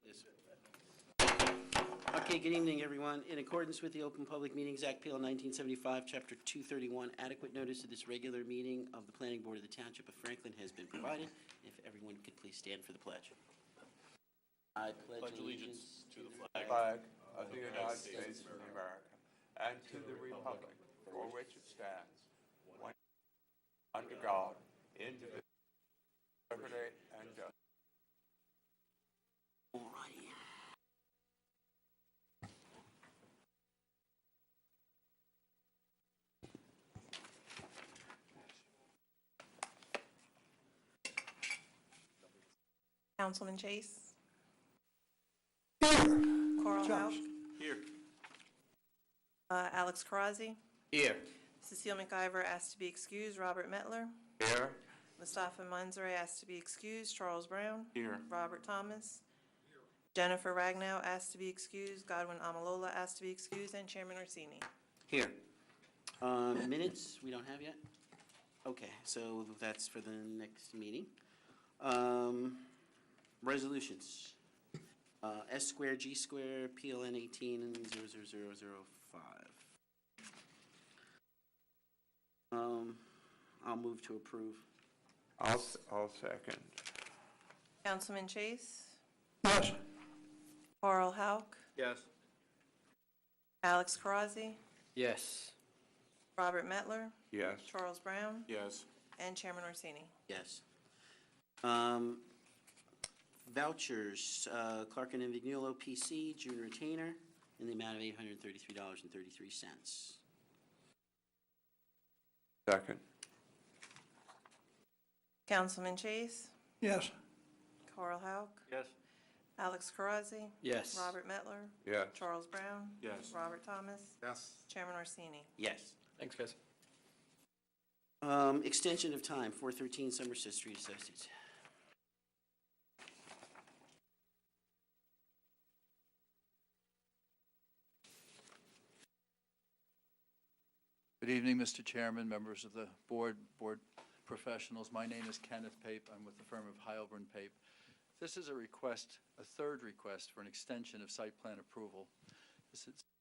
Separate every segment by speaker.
Speaker 1: Yes. Okay, good evening, everyone. In accordance with the Open Public Meetings Act, PL 1975, Chapter 231, adequate notice of this regular meeting of the Planning Board of the Township of Franklin has been provided. If everyone could please stand for the pledge. I pledge allegiance to the
Speaker 2: flag of the United States of America and to the republic for which it stands, one under God, indivisible, liberty and justice.
Speaker 1: All righty.
Speaker 3: Councilman Chase. Coral Houck.
Speaker 1: Here.
Speaker 3: Alex Karazi.
Speaker 1: Here.
Speaker 3: Cecile McIver asked to be excused. Robert Mettler.
Speaker 2: Here.
Speaker 3: Mustafa Manzare asked to be excused. Charles Brown.
Speaker 2: Here.
Speaker 3: Robert Thomas. Jennifer Ragnow asked to be excused. Godwin Amalola asked to be excused. And Chairman Orsini.
Speaker 1: Here. Minutes, we don't have yet? Okay, so that's for the next meeting. Resolutions. S square, G square, PLN 18 and 00005. I'll move to approve.
Speaker 2: I'll second.
Speaker 3: Councilman Chase.
Speaker 2: Yes.
Speaker 3: Coral Houck.
Speaker 4: Yes.
Speaker 3: Alex Karazi.
Speaker 4: Yes.
Speaker 3: Robert Mettler.
Speaker 2: Yes.
Speaker 3: Charles Brown.
Speaker 4: Yes.
Speaker 3: And Chairman Orsini.
Speaker 1: Yes. Vouchers, Clark and Vignuolo PC, June retainer, in the amount of $833.33.
Speaker 2: Second.
Speaker 3: Councilman Chase.
Speaker 2: Yes.
Speaker 3: Coral Houck.
Speaker 4: Yes.
Speaker 3: Alex Karazi.
Speaker 4: Yes.
Speaker 3: Robert Mettler.
Speaker 2: Yes.
Speaker 3: Charles Brown.
Speaker 4: Yes.
Speaker 3: Robert Thomas.
Speaker 4: Yes.
Speaker 3: Chairman Orsini.
Speaker 1: Yes.
Speaker 4: Thanks, guys.
Speaker 1: Extension of time, 413 Somerset Street Associates.
Speaker 5: Good evening, Mr. Chairman, members of the board professionals. My name is Kenneth Pape. I'm with the firm of Heilbrunn Pape. This is a request, a third request for an extension of site plan approval.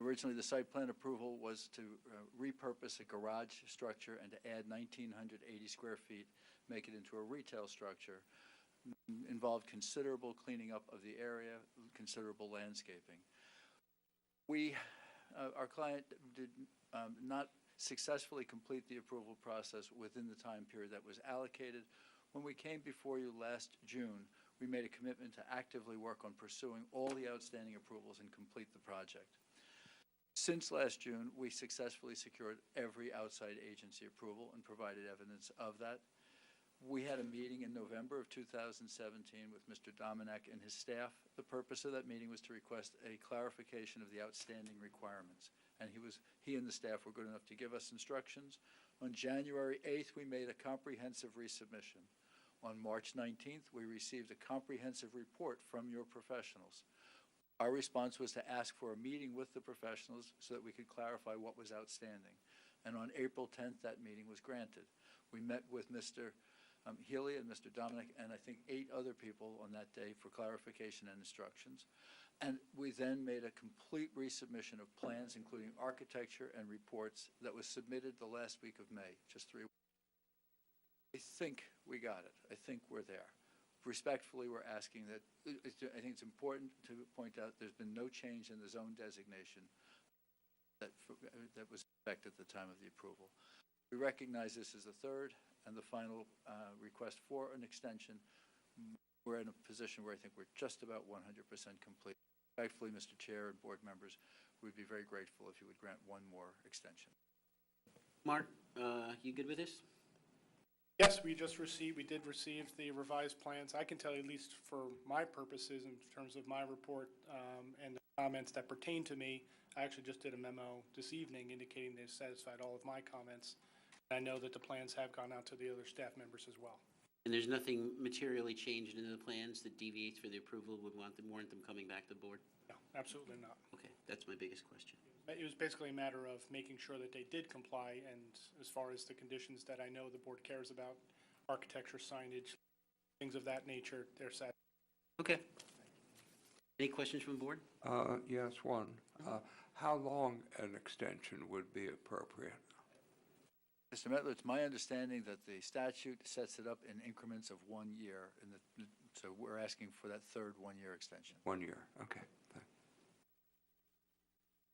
Speaker 5: Originally, the site plan approval was to repurpose a garage structure and to add 1,980 square feet, make it into a retail structure. Involved considerable cleaning up of the area, considerable landscaping. Our client did not successfully complete the approval process within the time period that was allocated. When we came before you last June, we made a commitment to actively work on pursuing all the outstanding approvals and complete the project. Since last June, we successfully secured every outside agency approval and provided evidence of that. We had a meeting in November of 2017 with Mr. Dominek and his staff. The purpose of that meeting was to request a clarification of the outstanding requirements. And he and the staff were good enough to give us instructions. On January 8th, we made a comprehensive resubmission. On March 19th, we received a comprehensive report from your professionals. Our response was to ask for a meeting with the professionals so that we could clarify what was outstanding. And on April 10th, that meeting was granted. We met with Mr. Healy and Mr. Dominek and I think 8 other people on that day for clarification and instructions. And we then made a complete resubmission of plans, including architecture and reports, that was submitted the last week of May, just 3 weeks. I think we got it. I think we're there. Respectfully, we're asking that, I think it's important to point out there's been no change in the zone designation that was in effect at the time of the approval. We recognize this as the third and the final request for an extension. We're in a position where I think we're just about 100% complete. Respectfully, Mr. Chair and board members, we'd be very grateful if you would grant one more extension.
Speaker 1: Mark, you good with this?
Speaker 6: Yes, we did receive the revised plans. I can tell you, at least for my purposes, in terms of my report and the comments that pertain to me, I actually just did a memo this evening indicating they've satisfied all of my comments. I know that the plans have gone out to the other staff members as well.
Speaker 1: And there's nothing materially changed in the plans that deviates for the approval would warrant them coming back to the board?
Speaker 6: No, absolutely not.
Speaker 1: Okay, that's my biggest question.
Speaker 6: It was basically a matter of making sure that they did comply, and as far as the conditions that I know the board cares about, architecture, signage, things of that nature, they're satisfied.
Speaker 1: Okay. Any questions from the board?
Speaker 2: Yes, one. How long an extension would be appropriate?
Speaker 5: Mr. Mettler, it's my understanding that the statute sets it up in increments of 1 year, so we're asking for that third 1-year extension.
Speaker 2: 1 year, okay. Thanks.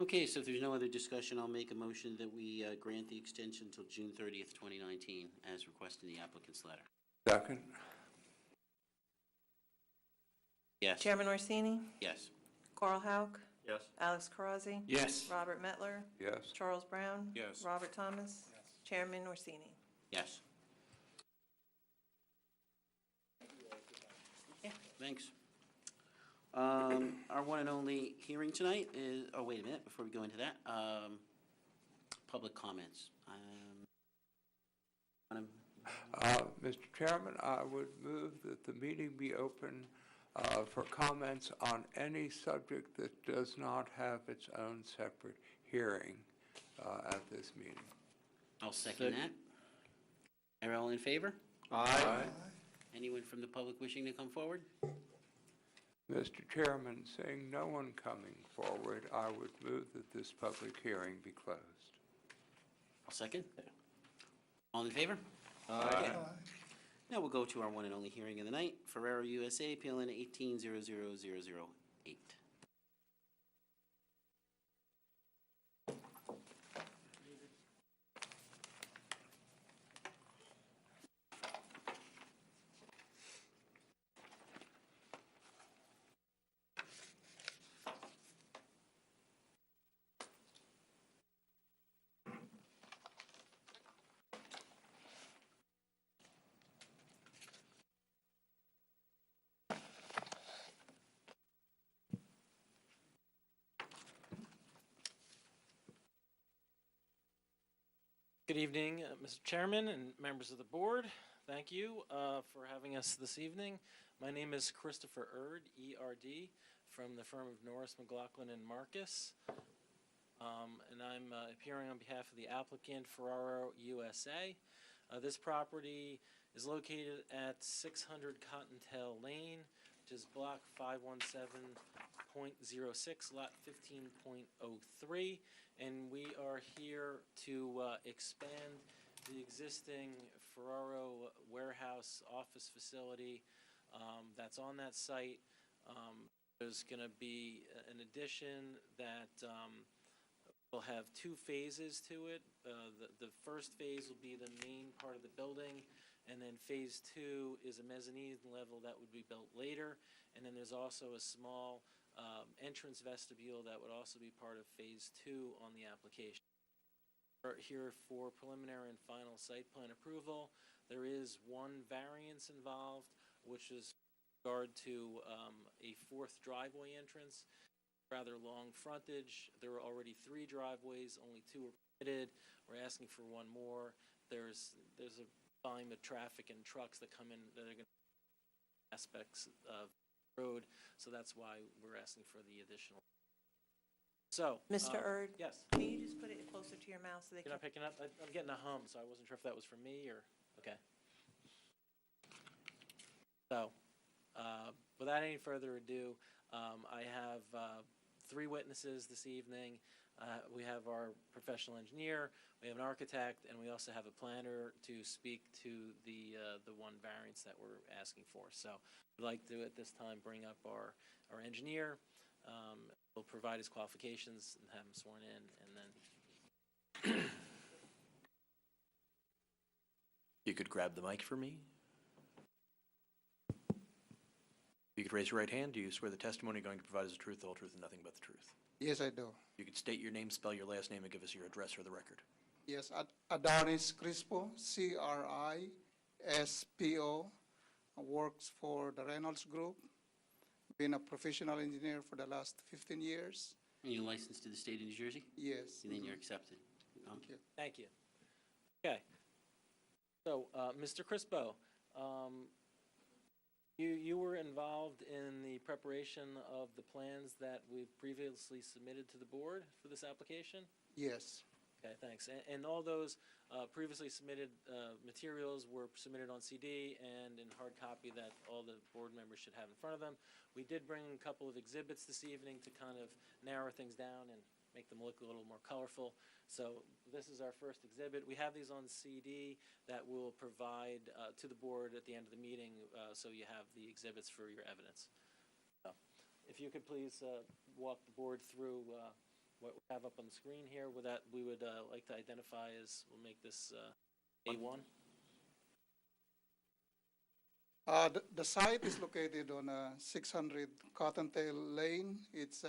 Speaker 1: Okay, so if there's no other discussion, I'll make a motion that we grant the extension until June 30th, 2019, as requested in the applicant's letter.
Speaker 2: Second?
Speaker 1: Yes.
Speaker 3: Chairman Orsini?
Speaker 1: Yes.
Speaker 3: Carl Hauk?
Speaker 4: Yes.
Speaker 3: Alex Carazzi?
Speaker 4: Yes.
Speaker 3: Robert Mettler?
Speaker 2: Yes.
Speaker 3: Charles Brown?
Speaker 4: Yes.
Speaker 3: Robert Thomas? Chairman Orsini?
Speaker 1: Yes. Yeah, thanks. Our one and only hearing tonight is, oh, wait a minute, before we go into that, public comments.
Speaker 2: Mr. Chairman, I would move that the meeting be open for comments on any subject that does not have its own separate hearing at this meeting.
Speaker 1: I'll second that. Are all in favor?
Speaker 4: Aye.
Speaker 1: Anyone from the public wishing to come forward?
Speaker 2: Mr. Chairman, seeing no one coming forward, I would move that this public hearing be closed.
Speaker 1: I'll second. All in favor?
Speaker 4: Aye.
Speaker 1: Now we'll go to our one and only hearing of the night, Ferrero USA, PLN 1800008.
Speaker 7: Good evening, Mr. Chairman and members of the board. Thank you for having us this evening. My name is Christopher Erd, E-R-D, from the firm of Norris, McLaughlin, and Marcus. And I'm appearing on behalf of the applicant, Ferrero USA. This property is located at 600 Cottontail Lane, which is block 517.06, lot 15.03. And we are here to expand the existing Ferrero warehouse office facility that's on that site. There's going to be an addition that will have 2 phases to it. The first phase will be the main part of the building, and then phase 2 is a mezzanine level that would be built later. And then there's also a small entrance vestibule that would also be part of phase 2 on the application. We're here for preliminary and final site plan approval. There is one variance involved, which is with regard to a 4th driveway entrance, rather long frontage. There were already 3 driveways, only 2 were permitted. We're asking for 1 more. There's a volume of traffic and trucks that come in that are going to aspects of road, so that's why we're asking for the additional. So,
Speaker 3: Mr. Erd?
Speaker 7: Yes.
Speaker 3: Can you just put it closer to your mouth so they
Speaker 7: You're
Speaker 3: can?
Speaker 7: not picking up? I'm getting a hum, so I wasn't sure if that was for me or, okay. So, without any further ado, I have 3 witnesses this evening. We have our professional engineer, we have an architect, and we also have a planner to speak to the 1 variance that we're asking for. So I'd like to, at this time, bring up our engineer. He'll provide his qualifications and have him sworn in, and then.
Speaker 4: You could grab the mic for me. You could raise your right hand. Do you swear the testimony you're going to provide is the truth, the whole truth, and nothing but the truth?
Speaker 8: Yes, I do.
Speaker 4: You could state your name, spell your last name, and give us your address for the record.
Speaker 8: Yes, Adonis Crispo, Crispo, works for the Reynolds Group. Been a professional engineer for the last 15 years.
Speaker 1: Are you licensed to the state of New Jersey?
Speaker 8: Yes.
Speaker 1: And then you're accepted.
Speaker 8: Thank you.
Speaker 7: Thank you. Okay. So, Mr. Crispo, you were involved in the preparation of the plans that we previously submitted to the board for this application?
Speaker 8: Yes.
Speaker 7: Okay, thanks. And all those previously submitted materials were submitted on CD and in hard copy that all the board members should have in front of them. We did bring a couple of exhibits this evening to kind of narrow things down and make them look a little more colorful. So this is our first exhibit. We have these on CD that we'll provide to the board at the end of the meeting, so you have the exhibits for your evidence. If you could please walk the board through what we have up on the screen here. With that, we would like to identify as, we'll make this A1.
Speaker 8: The site is located on 600 Cottontail Lane. It's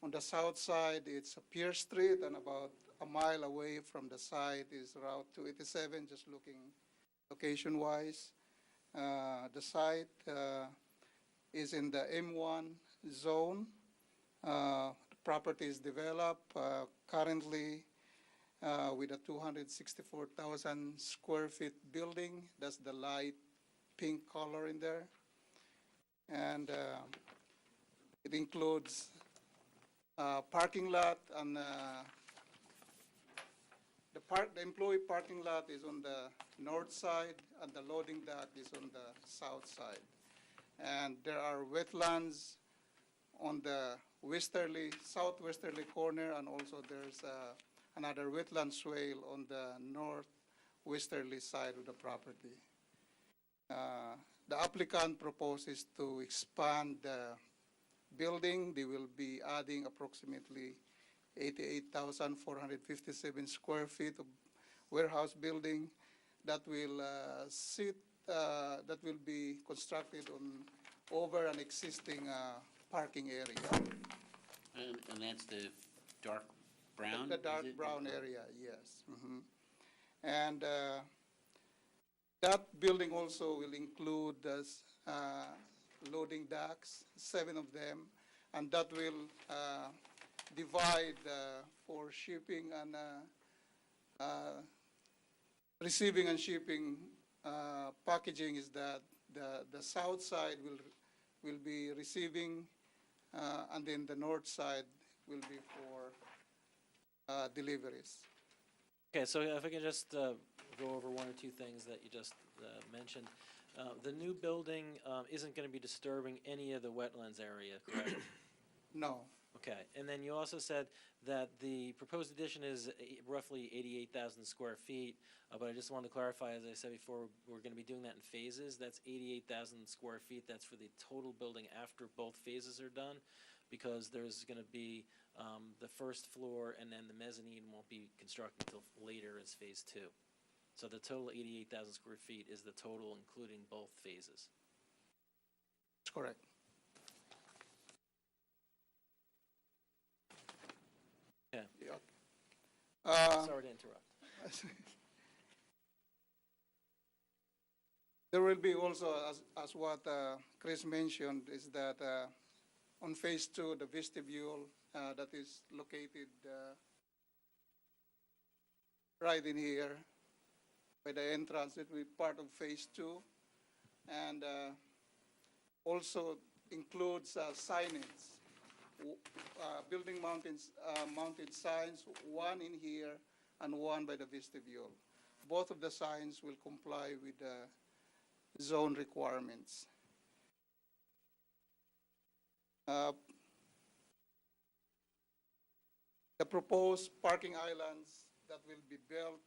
Speaker 8: on the south side, it's Pierce Street, and about a mile away from the site is Route 287, just looking location-wise. The site is in the M1 zone. The property is developed currently with a 264,000 square feet building. That's the light pink color in there. And it includes parking lot, and the employee parking lot is on the north side, and the loading dock is on the south side. And there are wetlands on the southwesterly corner, and also there's another wetland swale on the northwesterly side of the property. The applicant proposes to expand the building. They will be adding approximately 88,457 square feet of warehouse building that will be constructed over an existing parking area.
Speaker 1: And that's the dark brown?
Speaker 8: The dark brown area, yes. Mm-hmm. And that building also will include loading docks, 7 of them, and that will divide for shipping and receiving and shipping. Packaging is that the south side will be receiving, and then the north side will be for deliveries.
Speaker 7: Okay, so if I can just go over one or two things that you just mentioned. The new building isn't going to be disturbing any of the wetlands area, correct?
Speaker 8: No.
Speaker 7: Okay, and then you also said that the proposed addition is roughly 88,000 square feet, but I just wanted to clarify, as I said before, we're going to be doing that in phases. That's 88,000 square feet. That's for the total building after both phases are done, because there's going to be the first floor, and then the mezzanine won't be constructed until later as phase 2. So the total 88,000 square feet is the total, including both phases.
Speaker 8: That's correct.
Speaker 7: Yeah.
Speaker 8: Yeah.
Speaker 7: Sorry to interrupt.
Speaker 8: There will be also, as what Chris mentioned, is that on phase 2, the vestibule that is located right in here by the entrance, it will be part of phase 2, and also includes signage. Building mounted signs, one in here and one by the vestibule. Both of the signs will comply with the zone requirements. The proposed parking islands that will be built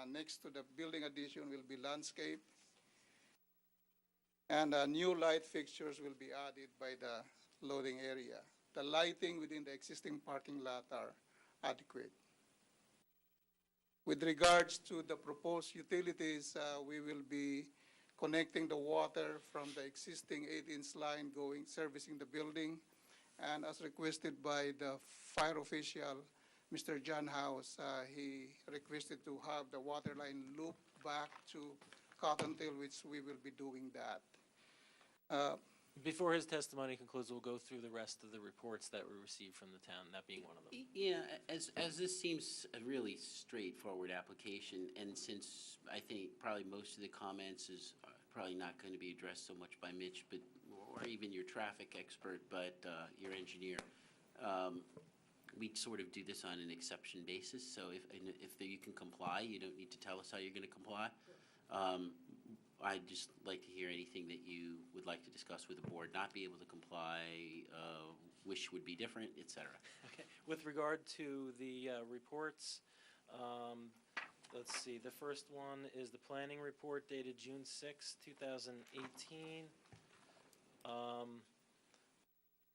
Speaker 8: next to the building addition will be landscaped, and new light fixtures will be added by the loading area. The lighting within the existing parking lot are adequate. With regards to the proposed utilities, we will be connecting the water from the existing 8-inch line servicing the building, and as requested by the fire official, Mr. John House, he requested to have the water line loop back to Cottontail, which we will be doing that.
Speaker 7: Before his testimony concludes, we'll go through the rest of the reports that we received from the town, that being one of them.
Speaker 1: Yeah, as this seems a really straightforward application, and since I think probably most of the comments is probably not going to be addressed so much by Mitch, but or even your traffic expert, but your engineer, we sort of do this on an exception basis, so if you can comply, you don't need to tell us how you're going to comply. I'd just like to hear anything that you would like to discuss with the board, not be able to comply, wish would be different, et cetera.
Speaker 7: Okay. With regard to the reports, let's see, the first one is the planning report dated June 6, 2018.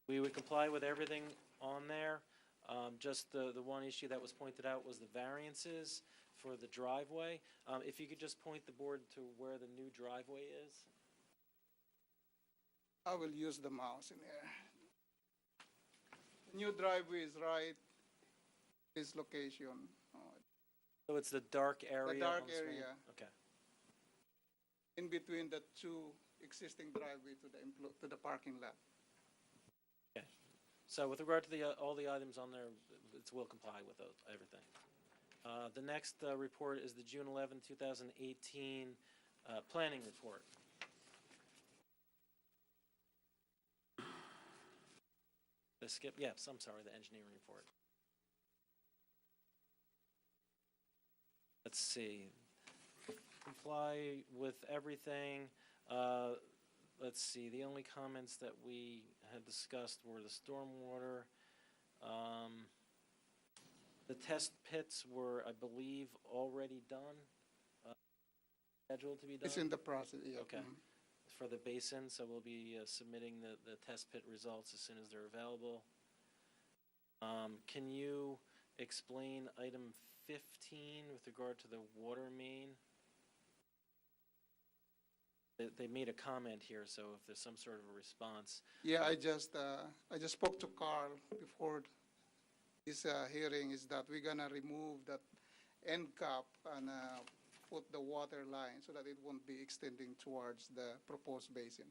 Speaker 7: We would comply with everything on there. Just the one issue that was pointed out was the variances for the driveway. If you could just point the board to where the new driveway is.
Speaker 8: I will use the mouse in here. The new driveway is right this location.
Speaker 7: So it's the dark area?
Speaker 8: The dark
Speaker 7: on the screen?
Speaker 8: area.
Speaker 7: Okay.
Speaker 8: In between the two existing driveway to the parking lot.
Speaker 7: Okay. So with regard to all the items on there, we'll comply with everything. The next report is the June 11, 2018 planning report. Yes, I'm sorry, the engineering report. Let's see. Comply with everything. Let's see, the only comments that we had discussed were the stormwater. The test pits were, I believe, already done, scheduled to be done?
Speaker 8: It's in the process, yeah.
Speaker 7: Okay. For the basin, so we'll be submitting the test pit results as soon as they're available. Can you explain item 15 with regard to the water main? They made a comment here, so if there's some sort of a response.
Speaker 8: Yeah, I just spoke to Carl before this hearing, is that we're gonna remove that end cap and put the water line so that it won't be extending towards the proposed basin.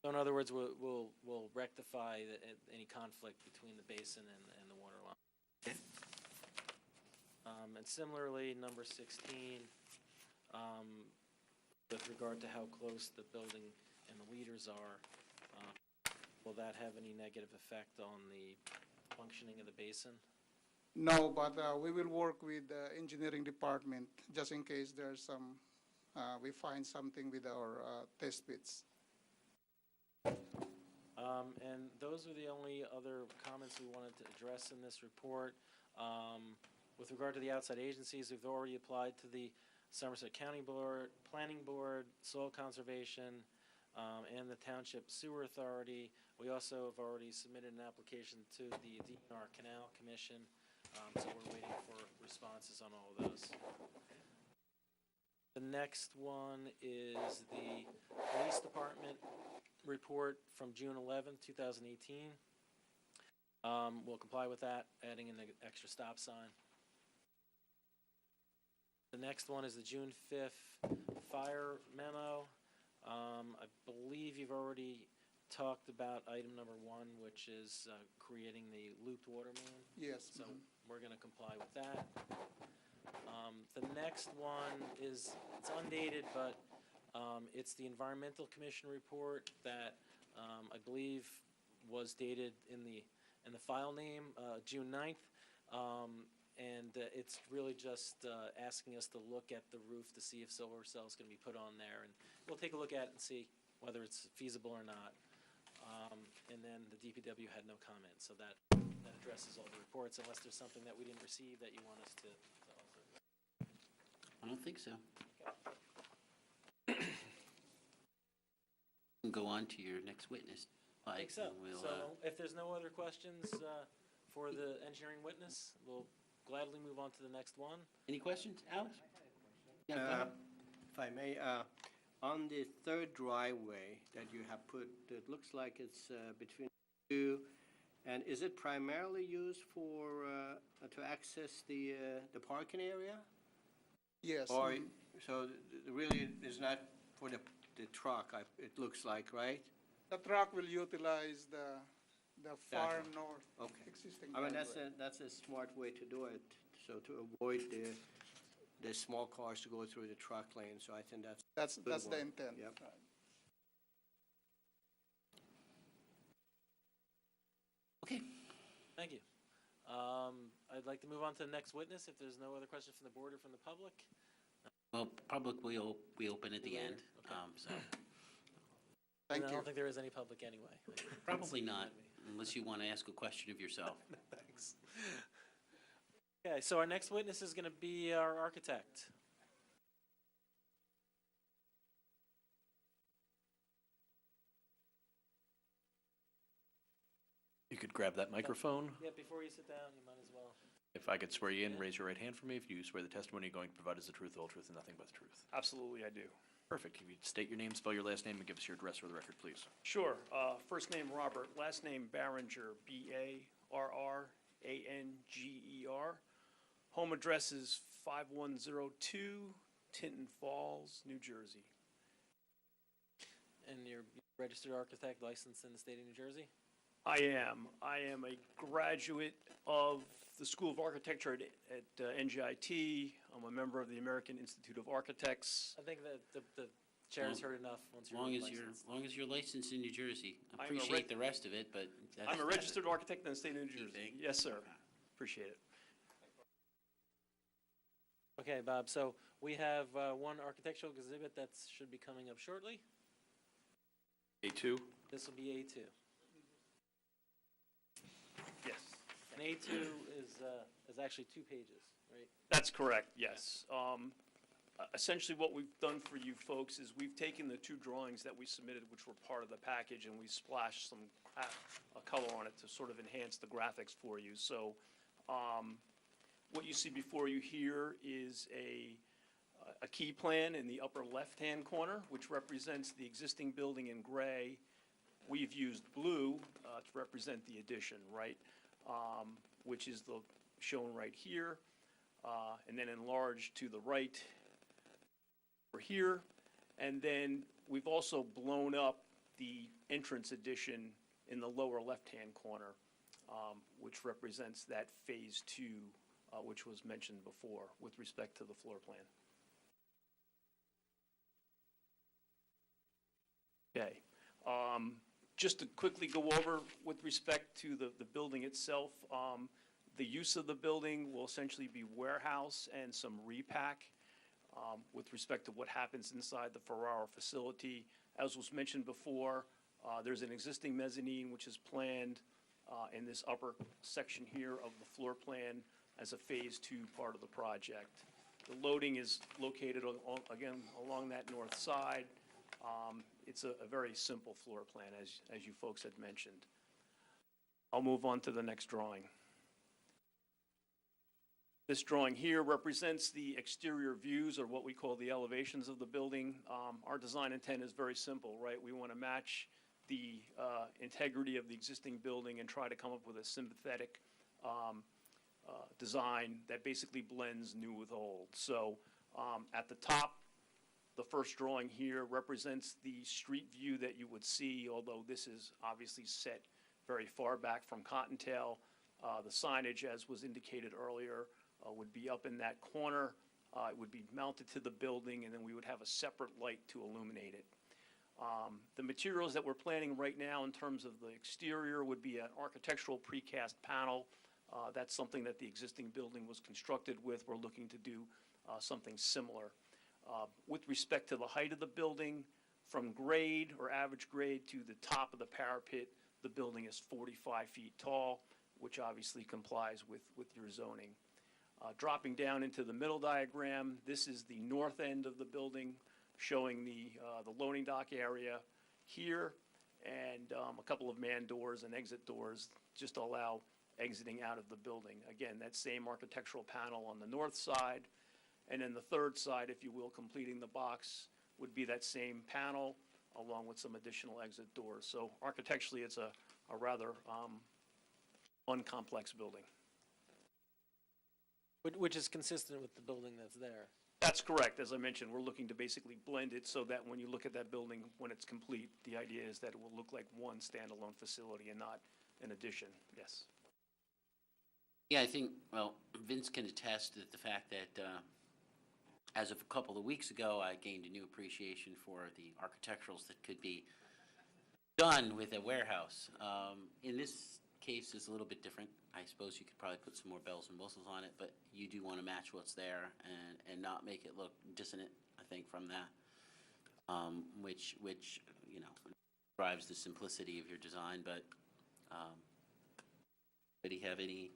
Speaker 7: So in other words, we'll rectify any conflict between the basin and the water line.
Speaker 1: Okay.
Speaker 7: And similarly, number 16, with regard to how close the building and the leaders are, will that have any negative effect on the functioning of the basin?
Speaker 8: No, but we will work with the engineering department just in case there's some, we find something with our test pits.
Speaker 7: And those are the only other comments we wanted to address in this report. With regard to the outside agencies, we've already applied to the Somerset County Board, Planning Board, Soil Conservation, and the Township Sewer Authority. We also have already submitted an application to the DNR Canal Commission, so we're waiting for responses on all of those. The next one is the Police Department report from June 11, 2018. We'll comply with that, adding in the extra stop sign. The next one is the June 5th fire memo. I believe you've already talked about item number 1, which is creating the looped water main.
Speaker 8: Yes.
Speaker 7: So we're going to comply with that. The next one is, it's undated, but it's the Environmental Commission report that I believe was dated in the file name, June 9th. And it's really just asking us to look at the roof to see if solar cells can be put on there. And we'll take a look at it and see whether it's feasible or not. And then the DPW had no comment, so that addresses all the reports, unless there's something that we didn't receive that you want us to also.
Speaker 1: I don't think so. You can go on to your next witness.
Speaker 7: I think so.
Speaker 1: And we'll,
Speaker 7: So if there's no other questions for the engineering witness, we'll gladly move on to the next one.
Speaker 1: any questions, Alex? Yeah, go ahead.
Speaker 9: If I may, on the third driveway that you have put, it looks like it's between two, and is it primarily used for, to access the parking area?
Speaker 8: Yes.
Speaker 9: Or, so really is not for the truck, it looks like, right?
Speaker 8: The truck will utilize the far north
Speaker 9: Okay.
Speaker 8: existing
Speaker 9: I mean,
Speaker 8: driveway.
Speaker 9: that's a smart way to do it, so to avoid the small cars to go through the truck lane, so I think that's
Speaker 8: That's the
Speaker 9: one.
Speaker 8: intent.
Speaker 9: Yep.
Speaker 8: Right.
Speaker 1: Okay.
Speaker 7: Thank you. I'd like to move on to the next witness, if there's no other questions from the board or from the public.
Speaker 1: Well, public, we open at the end,
Speaker 7: Okay.
Speaker 1: so
Speaker 8: Thank
Speaker 7: And I
Speaker 8: you.
Speaker 7: don't think there is any public anyway.
Speaker 1: probably not, unless you want to ask a question of yourself.
Speaker 7: Thanks. Okay, so our next witness is going to be our architect.
Speaker 4: You could grab that microphone.
Speaker 7: Yeah, before you sit down, you might as well.
Speaker 4: If I could swear you in,
Speaker 7: Yeah.
Speaker 4: raise your right hand for me if you swear the testimony you're going to provide is the truth, the whole truth, and nothing but the truth.
Speaker 10: Absolutely, I do.
Speaker 4: Perfect. If you'd state your name, spell your last name, and give us your address for the record, please.
Speaker 10: Sure. First name Robert, last name Barringer, Barranger. Home address is 5102 Tinton Falls, New Jersey.
Speaker 7: And you're registered architect licensed in the state of New Jersey?
Speaker 10: I am a graduate of the School of Architecture at NJIT. I'm a member of the American Institute of Architects.
Speaker 7: I think that the chair's heard enough once
Speaker 1: As
Speaker 7: you're
Speaker 1: long as
Speaker 7: licensed.
Speaker 1: you're licensed in New Jersey. I
Speaker 10: I'm a
Speaker 1: appreciate the rest of it, but that's.
Speaker 10: I'm a registered architect in the state of New
Speaker 1: You
Speaker 10: Jersey.
Speaker 1: think?
Speaker 10: Yes, sir. Appreciate it.
Speaker 7: Okay, Bob, so we have one architectural exhibit that should be coming up shortly.
Speaker 4: A2?
Speaker 7: This will be A2.
Speaker 10: Yes.
Speaker 7: And A2 is actually 2 pages, right?
Speaker 10: That's correct, yes. Essentially, what we've done for you folks is we've taken the 2 drawings that we submitted, which were part of the package, and we splashed some color on it to sort of enhance the graphics for you. So what you see before you here is a key plan in the upper left-hand corner, which represents the existing building in gray. We've used blue to represent the addition, right? Which is shown right here, and then enlarged to the right over here. And then we've also blown up the entrance addition in the lower left-hand corner, which represents that phase 2, which was mentioned before with respect to the floor plan. Okay. Just to quickly go over with respect to the building itself, the use of the building will essentially be warehouse and some repack. With respect to what happens inside the Ferraro facility, as was mentioned before, there's an existing mezzanine which is planned in this upper section here of the floor plan as a phase 2 part of the project. The loading is located, again, along that north side. It's a very simple floor plan, as you folks had mentioned. I'll move on to the next drawing. This drawing here represents the exterior views, or what we call the elevations of the building. Our design intent is very simple, right? We want to match the integrity of the existing building and try to come up with a sympathetic design that basically blends new with old. So at the top, the first drawing here represents the street view that you would see, although this is obviously set very far back from Cottontail. The signage, as was indicated earlier, would be up in that corner. It would be mounted to the building, and then we would have a separate light to illuminate it. The materials that we're planning right now in terms of the exterior would be an architectural precast panel. That's something that the existing building was constructed with. We're looking to do something similar. With respect to the height of the building, from grade or average grade to the top of the parapet, the building is 45 feet tall, which obviously complies with your zoning. Dropping down into the middle diagram, this is the north end of the building, showing the loading dock area here, and a couple of man doors and exit doors just to allow exiting out of the building. Again, that same architectural panel on the north side, and then the third side, if you will, completing the box, would be that same panel along with some additional exit doors. So architecturally, it's a rather uncomplex building.
Speaker 7: Which is consistent with the building that's there.
Speaker 10: That's correct. As I mentioned, we're looking to basically blend it so that when you look at that building, when it's complete, the idea is that it will look like one standalone facility and not an addition. Yes.
Speaker 1: Yeah, I think, well, Vince can attest to the fact that as of a couple of weeks ago, I gained a new appreciation for the architecturals that could be done with a warehouse. In this case is a little bit different. I suppose you could probably put some more bells and whistles on it, but you do want to match what's there and not make it look dissonant, I think, from that, which, you know, drives the simplicity of your design, but, do you have any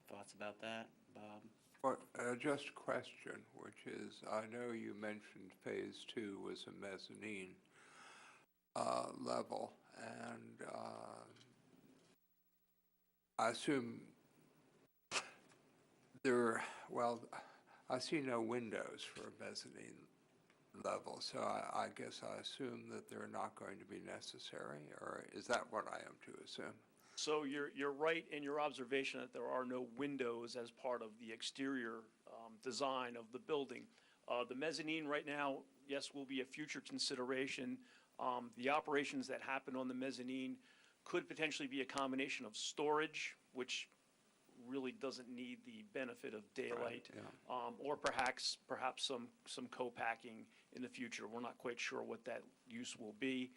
Speaker 1: thoughts about that, Bob?
Speaker 2: Well, just a question, which is, I know you mentioned phase 2 was a mezzanine level, and I assume I see no windows for a mezzanine level, so I guess I assume that they're not going to be necessary, or is that what I am to assume?
Speaker 10: So you're right in your observation that there are no windows as part of the exterior design of the building. The mezzanine right now, yes, will be a future consideration. The operations that happen on the mezzanine could potentially be a combination of storage, which really doesn't need the benefit of daylight, or perhaps some co-packing in the future. We're not quite sure what that use will be.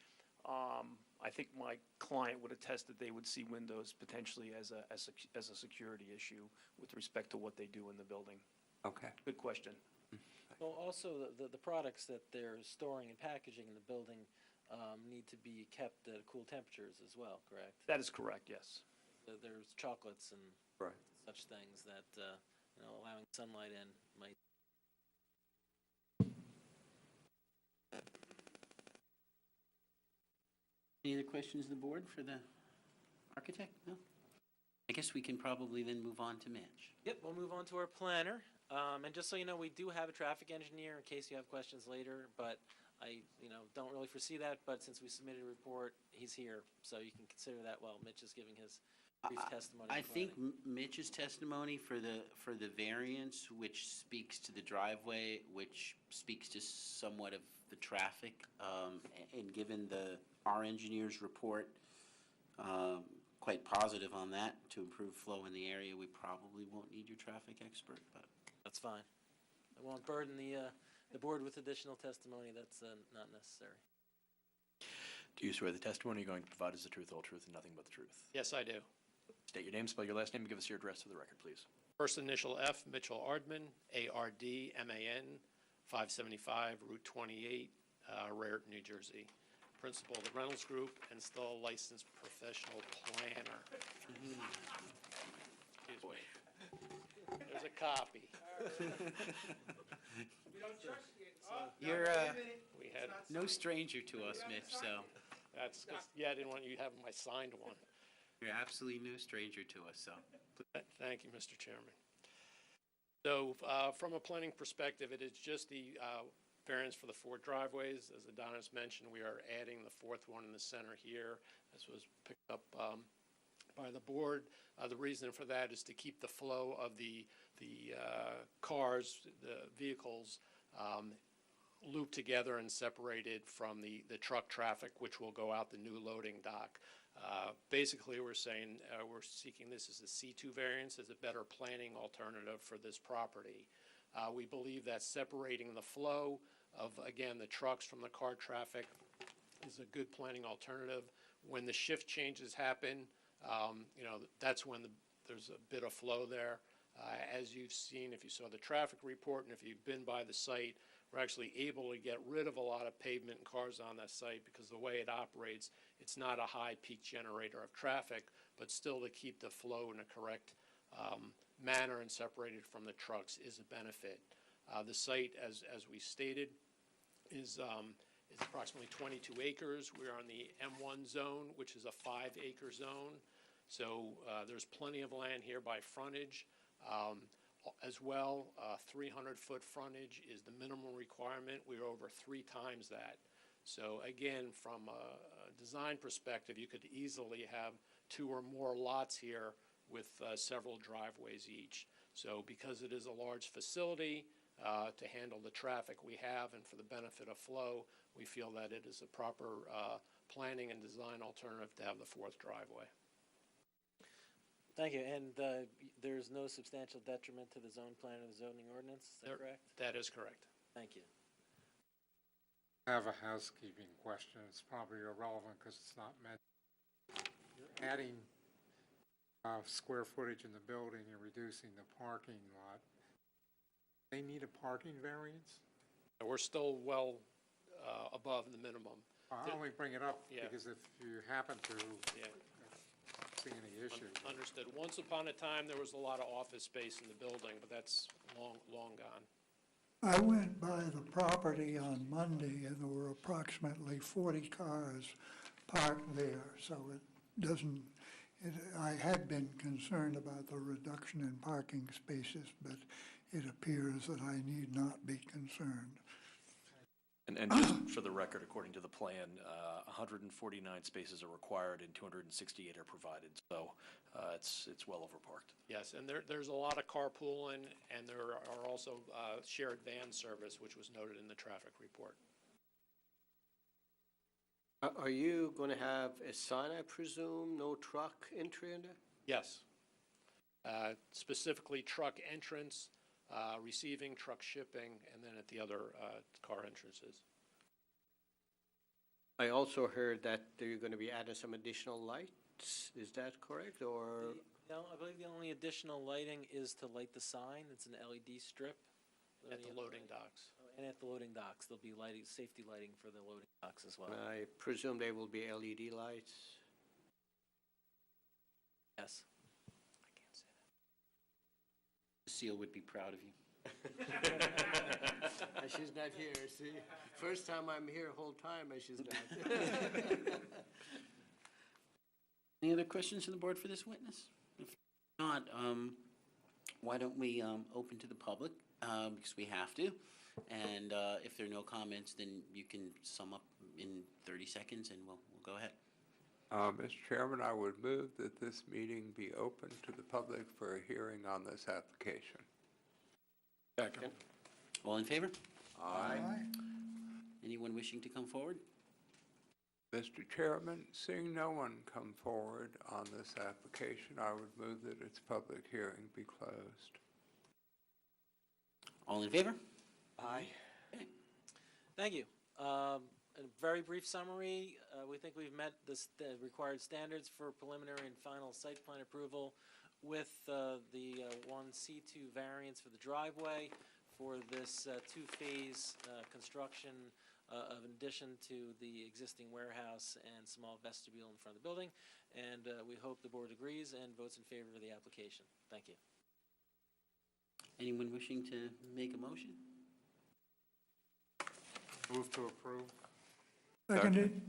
Speaker 10: I think my client would attest that they would see windows potentially as a security issue with respect to what they do in the building.
Speaker 2: Okay.
Speaker 10: Good question.
Speaker 7: Well, also, the products that they're storing and packaging in the building need to be kept at cool temperatures as well, correct?
Speaker 10: That is correct, yes.
Speaker 7: There's chocolates and
Speaker 2: Right.
Speaker 7: such things that, allowing sunlight in might.
Speaker 1: Any other questions of the board for the architect? No? I guess we can probably then move on to Mitch.
Speaker 7: Yep, we'll move on to our planner. And just so you know, we do have a traffic engineer in case you have questions later, but I, don't really foresee that, but since we submitted a report, he's here, so you can consider that while Mitch is giving his brief testimony.
Speaker 1: I think Mitch's testimony for the variance, which speaks to the driveway, which speaks to somewhat of the traffic, and given our engineer's report, quite positive on that, to improve flow in the area, we probably won't need your traffic expert, but.
Speaker 7: That's fine. I won't burden the board with additional testimony. That's not necessary.
Speaker 4: Do you swear the testimony you're going to provide is the truth, the whole truth, and nothing but the truth?
Speaker 11: Yes, I do.
Speaker 4: State your name, spell your last name, and give us your address for the record, please.
Speaker 11: First initial F, Mitchell Ardman, ARDMAN, 575 Route 28, Raritan, New Jersey. Principal of the Reynolds Group and still a licensed professional planner. Excuse me. There's a copy.
Speaker 1: You're
Speaker 11: We had,
Speaker 1: no stranger to us, Mitch, so
Speaker 11: that's, I didn't want you having my signed one.
Speaker 1: you're absolutely no stranger to us, so.
Speaker 11: Thank you, Mr. Chairman. So from a planning perspective, it is just the variance for the 4 driveways. As Adonis mentioned, we are adding the 4th one in the center here. This was picked up by the board. The reason for that is to keep the flow of the cars, the vehicles, looped together and separated from the truck traffic, which will go out the new loading dock. Basically, we're saying we're seeking this as a C2 variance as a better planning alternative for this property. We believe that separating the flow of, again, the trucks from the car traffic is a good planning alternative. When the shift changes happen, that's when there's a bit of flow there. As you've seen, if you saw the traffic report and if you've been by the site, we're actually able to get rid of a lot of pavement and cars on that site because the way it operates, it's not a high peak generator of traffic, but still to keep the flow in a correct manner and separated from the trucks is a benefit. The site, as we stated, is approximately 22 acres. We're on the M1 zone, which is a 5-acre zone. So there's plenty of land here by frontage. As well, 300-foot frontage is the minimum requirement. We're over 3 times that. So again, from a design perspective, you could easily have 2 or more lots here with several driveways each. So because it is a large facility, to handle the traffic we have and for the benefit of flow, we feel that it is a proper planning and design alternative to have the 4th driveway.
Speaker 7: Thank you. And there's no substantial detriment to the zone plan or the zoning ordinance, is that correct?
Speaker 11: That is correct.
Speaker 7: Thank you.
Speaker 12: I have a housekeeping question. It's probably irrelevant because it's not meant. You're adding square footage in the building and reducing the parking lot. They need a parking variance?
Speaker 11: We're still well above the minimum.
Speaker 12: I only bring it up
Speaker 11: Yeah.
Speaker 12: because if you happen to
Speaker 11: Yeah.
Speaker 12: see any issue.
Speaker 11: Understood. Once upon a time, there was a lot of office space in the building, but that's long gone.
Speaker 13: I went by the property on Monday, and there were approximately 40 cars parked there, so it doesn't, I had been concerned about the reduction in parking spaces, but it appears that I need not be concerned.
Speaker 4: And just for the record, according to the plan, 149 spaces are required and 268 are provided, so it's well overparked.
Speaker 11: Yes, and there's a lot of carpooling, and there are also shared van service, which was noted in the traffic report.
Speaker 9: Are you going to have a sign, I presume, no truck entry in there?
Speaker 11: Yes. Specifically truck entrance, receiving, truck shipping, and then at the other car entrances.
Speaker 9: I also heard that you're going to be adding some additional lights. Is that correct, or?
Speaker 7: No, I believe the only additional lighting is to light the sign. It's an LED strip.
Speaker 11: At the loading docks.
Speaker 7: And at the loading docks, there'll be lighting, safety lighting for the loading docks as well.
Speaker 9: I presume they will be LED lights.
Speaker 7: Yes.
Speaker 1: Seal would be proud of you.
Speaker 9: She's not here, see? First time I'm here whole time, and she's not.
Speaker 1: Any other questions from the board for this witness? If not, why don't we open to the public, because we have to. And if there are no comments, then you can sum up in 30 seconds, and we'll go ahead.
Speaker 2: Mr. Chairman, I would move that this meeting be open to the public for a hearing on this application.
Speaker 12: Second.
Speaker 1: All in favor?
Speaker 2: Aye.
Speaker 1: Anyone wishing to come forward?
Speaker 2: Mr. Chairman, seeing no one come forward on this application, I would move that its public hearing be closed.
Speaker 1: All in favor?
Speaker 9: Aye.
Speaker 1: Okay.
Speaker 7: Thank you. A very brief summary. We think we've met the required standards for preliminary and final site plan approval with the 1C2 variance for the driveway for this two-phase construction of an addition to the existing warehouse and small vestibule in front of the building. And we hope the board agrees and votes in favor of the application. Thank you.
Speaker 1: Anyone wishing to make a motion?
Speaker 12: Move to approve.
Speaker 13: Seconded?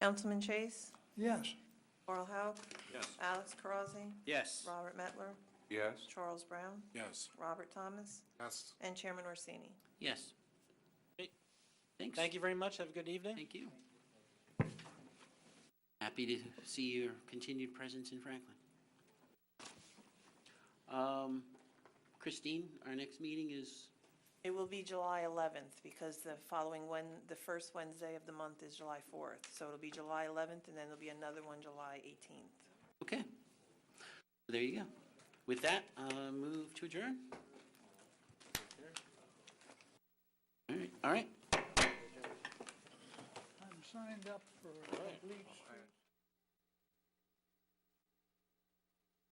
Speaker 3: Councilman Chase,
Speaker 13: Yes.
Speaker 3: Carl Hauk,
Speaker 9: Yes.
Speaker 3: Alex Carazzi,
Speaker 9: Yes.
Speaker 3: Robert Mettler,
Speaker 2: Yes?
Speaker 3: Charles Brown,
Speaker 12: Yes.
Speaker 3: Robert Thomas,
Speaker 12: Yes.
Speaker 3: and Chairman Orsini.
Speaker 1: Yes.
Speaker 7: Great.
Speaker 1: Thanks.
Speaker 7: Thank you very much. Have a good evening.
Speaker 1: Thank you. Happy to see your continued presence in Franklin. Christine, our next meeting is,
Speaker 3: It will be July 11th because the first Wednesday of the month is July 4th. So it'll be July 11th, and then there'll be another one July 18th.
Speaker 1: okay. There you go. With that, move to adjourn. All right.
Speaker 13: I'm signed up for Bleach Street.